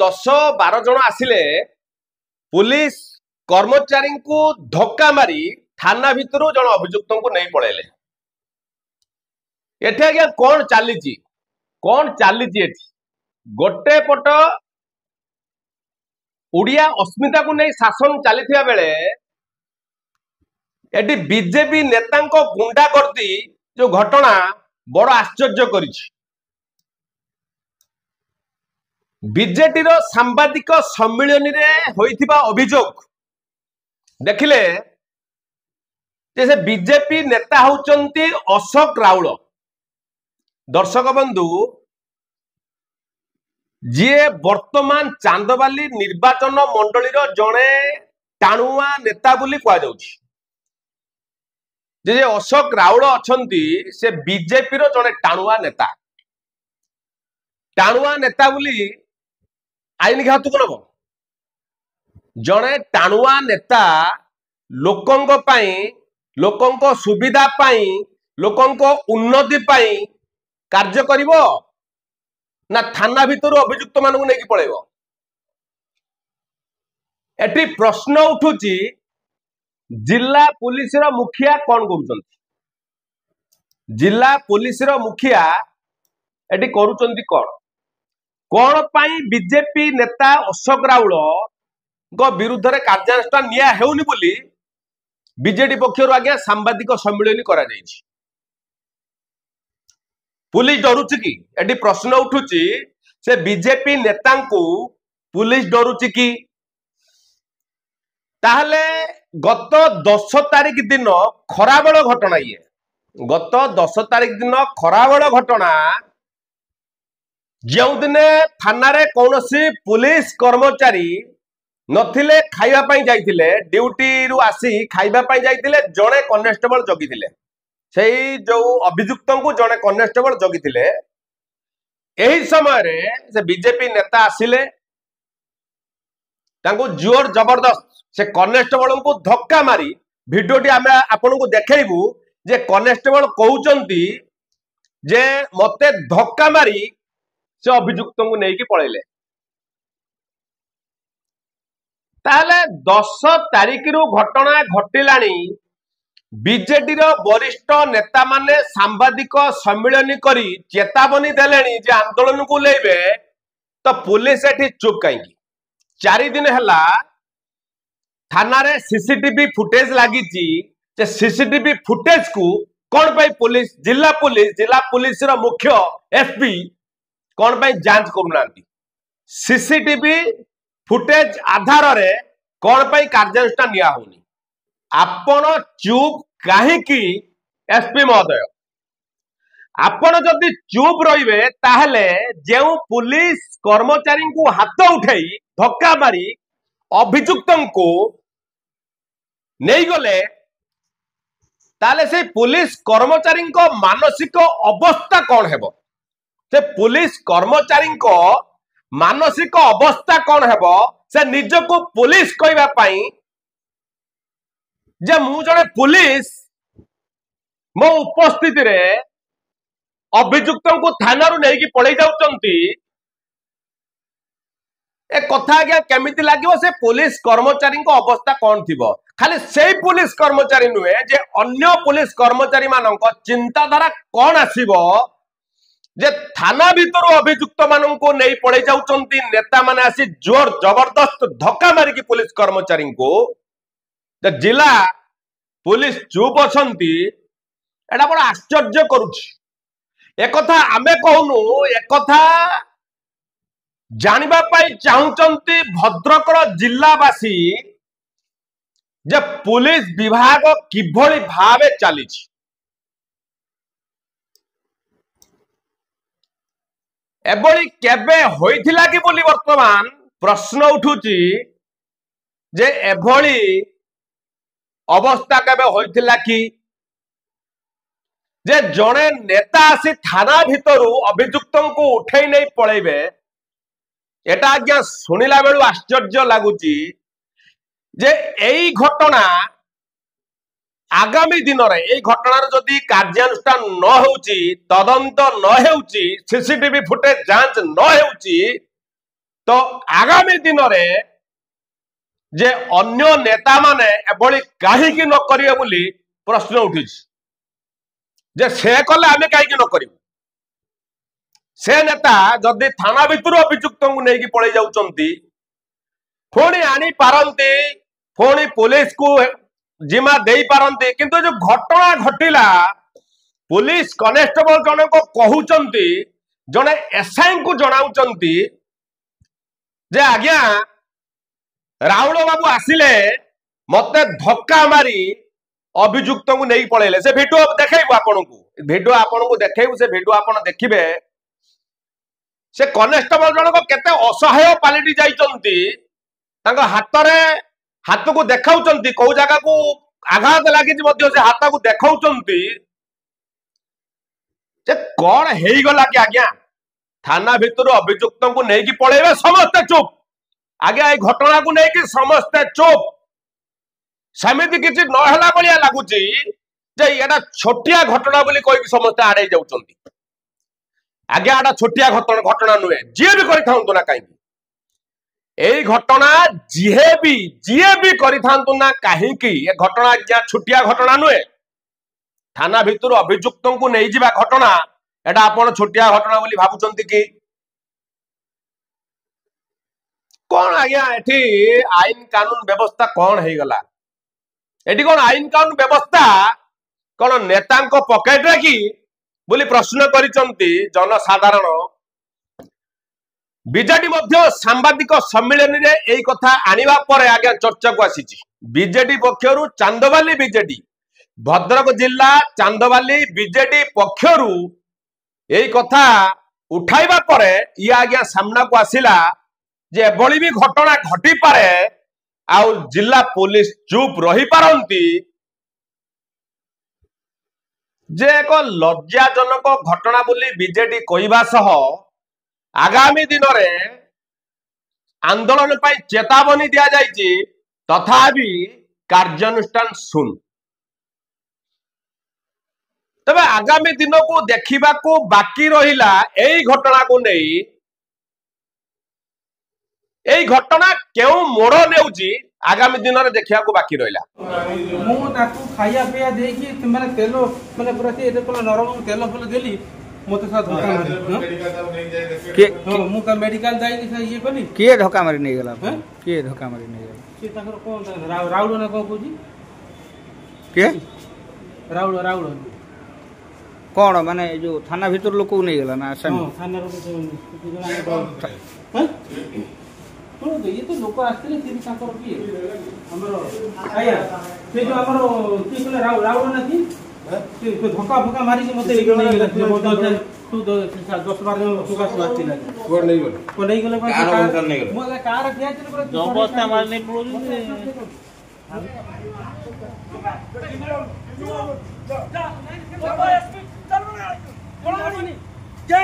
10-12 जन आसिले पुलिस कर्मचारी को धक्का मारी थाना भितर जन अभियुक्त को नहीं पड़ेले। एठे आज्ञा कौन चली गोटे पट उड़िया अस्मिता को नहीं शासन चली बेले एटी बीजेपी नेता गुंडा करती जो घटना बड़ आश्चर्य करिछि। बीजेटी रो सांबादिक सम्मिलन रे होइथिबा अभियोग देखिले जैसे बीजेपी नेता होचंती अशोक राउल। दर्शक बंधु जी वर्तमान चांदबाली निर्वाचन मंडली रो जड़े टाणुआ नेता बोली कह जाउछि। जे अशोक राउल अछंती से बीजेपी रो जड़े टाणुआ नेता बोली आईन घातुक नब जड़े टाणुआ नेता लोकंक पाई लोकंक सुविधा पाई लोकंक उन्नति पाई कार्य करिवो ना थाना भितर अभियुक्त मानू नहीं पड़ेबो। एटी प्रश्न उठुची जिला पुलिस रो मुखिया कौन करूचंती? जिला पुलिस रो मुखिया एटी करूचंती कौन पाई बीजेपी नेता अशोक राउल गो विरुद्ध रे कार्यानुष्ठान निया हेउनी बोली बीजेडी पक्षर आज्ञा सांबादिक सम्मिलन करा जायछि। पुलिस डरुछि कि? एटी प्रश्न उठुची से बीजेपी नेता को पुलिस डरुछि कि? ताहले गत 10 तारीख दिन खराबेल घटना गत 10 तारीख दिन खराबेल घटना जो दिने थाना रे कौनसी पुलिस कर्मचारी नथिले खाइबा पई जाइतिले ड्यूटी रु आसी खाइबा पई जाइतिले जणे कनेस्टेबल जगितिले सेही जो अभियुक्त को जणे कनेस्टेबल जगितिले एही समय रे से बीजेपी नेता आसिले तांको जोर जबरदस्त से कनेस्टेबल को धक्का मारी वीडियोटी आमे आपन को देखेबू जे कनेस्टेबल कहउचंती जे मते धक्का मारी से अभियुक्त को नेकी पळेले। ताले 10 तारीख रु घटना घटिलानी बीजेडी रो वरिष्ठ नेता माने सांबादिक सम्मिलन करी चेतावनी देलेनी जे आंदोलन को लेबे तो पुलिस एठी चुप काई 4 दिन हैला थाना रे सीसीटीवी फुटेज लागी जे सीसीटीवी फुटेज को कौन पाई पुलिस जिला पुलिस रो मुख्य एसपी कौन पाई जांच करूनांती? सीसीटीवी फुटेज आधार रे कौन पाई कार्यानुष्ठान निया होनी? आपण चुप काहे की एसपी महोदय? आपण जदि चुप रहिबे ताहले जेउ पुलिस कर्मचारी को हाथ उठाई धक्का मारी अभियुक्त को नहीं गले ताले से पुलिस कर्मचारी मानसिक अवस्था कौन हेबो? से पुलिस कर्मचारी मानसिक अवस्था कौन हेबो? से निज को पुलिस कहबा पई जे मु जने पुलिस मो उपस्थिति रे अभियुक्त को थाना रु नहीं पड़े जाउचंती ए कथा आज्ञा केमिति लागिवो? से पुलिस कर्मचारी अवस्था कौन थिबो? खाली से पुलिस कर्मचारी नुहे जे अन्य पुलिस कर्मचारी मानक चिंताधारा कौन आसीबो जे थाना भीतर अभियुक्त मानन को नहीं पड़े जाउचंती नेता माने आसी जोर जबरदस्त धक्का मारी की पुलिस कर्मचारी को जिला पुलिस चुप अछंती एटा बड़ आश्चर्य करूछि। एक कथा आमे कहनु एक कथा जानिबा पाई चाहुचंती भद्रकर जिलावासी जे पुलिस विभाग किभली भावे चलीछि। एबळी केबे होइथिला कि बोली वर्तमान प्रश्न उठुची जे एभली अवस्था केबे होइथिला कि जे जणे नेता आसी थाना भितरु अभियुक्त को उठै नहीं पळेबे एटा आज्ञा सुनिला बेलु आश्चर्य लागुची जे एई घटना आगामी दिन रे एई घटनार जदि कार्यानुष्ठान न होउची तदंत न होउची सीसीटीवी फुटेज जांच न होउची तो आगामी दिन में जे अन्य नेता माने एभली कहीं न करिए बोली प्रश्न उठी जे से कले आमे कहीं न करियो से नेता जदि थाना भितर अभियुक्त को नहीं पड़े जाउचंती पुणी आनी पारंती पुणी पुलिस को जिम्मा दे पारंती किंतु जो घटना घटिला पुलिस कनेस्टेबल जने को कहउचंती जने एसआई को जनाउचंती जे आज्ञा राहुल बाबू आसिले मते धक्का मारी अभियुक्त को नहीं पळेले से वीडियो देखेबो आपन को देखेबो से वीडियो आपन देखिबे से कनेस्टेबल जन को केते असहाय पालिटी जाइचंती तांको हाथ को देखाउचंती को जगह को आघात लागि मध्य से हाथ को देखाउचंती जे कोन हेई गला कि आज्ञा थाना भितर अभियुक्त को नहीं पळेबे समस्त चुप आगे आई घटना को नहीं कि समस्ते चुप सेमिति किछि नहला बलिया लागुची जे एटा छोटिया घटना बोली कोई समस्ते आड़े जाउचंती आगे आटा छोटिया घटना नुहे जी भी करिथांतु ना कहीं एई घटना जीए भी करिथांतु ना कहीं की ये घटना आज्ञा छोटिया घटना नुहे थाना भितर अभियुक्त को नहीं जिबा घटना एटा आपण छोटिया घटना बोली भाबुचंती कि कौन आज्ञा एठी आईन कानून व्यवस्था कौन है गला एठी कौन आईन कानून व्यवस्था कौन नेता पॉकेट रे की बोली प्रश्न करिचंती जनसाधारण बीजेडी मध्य सांबादिक सम्मेलन रे एई कथा आनिबा परे आज्ञा चर्चा को आसीची बीजेडी पक्षरु चांदबाली बीजेडी भद्रक जिला चांदबाली बीजेडी पक्षरु एई कथा उठाइबा परे ई आज्ञा सामना को आसिला जे एभली भी घटना घटी पारे आउ जिला पुलिस चुप रही पारंती जे एक लज्जाजनक घटना बोली बीजेडी कहवा सह आगामी दिन में आंदोलन पर चेतावनी दिया जायछि तथापि कार्यानुष्ठान सुन तबे आगामी दिन को देखा बाकी रहिला एई घटना को नहीं एई घटना केउ मोड़ नेउची आगामी दिन में देखा बाकी रहिला मु ताकू खाया पिया देकी माने तेल माने पूरा से एते कोला नरम तेल फल देली मते सा धक्का मारी के मु का मेडिकल जाई कि ये कोनी के धक्का मारी नहीं गेला के धक्का मारी नहीं गेला से ताकर कोन राउड ना को पूजी के राउड कौन माने जो थाना भीतर लोक नहीं गेला ना हां थाना रो हैं तो ये तो लोक आस्ते तीन ताकर की हमरो आया से जो हमरो की कोला राउड ना थी से धक्का फका मारी के मते नहीं गेला तू 10-12 जन लोक का बात थी को नहीं गेले कार नहीं गेले मोला कार किया चले पर जो बस्ता मार नहीं पड़ो जा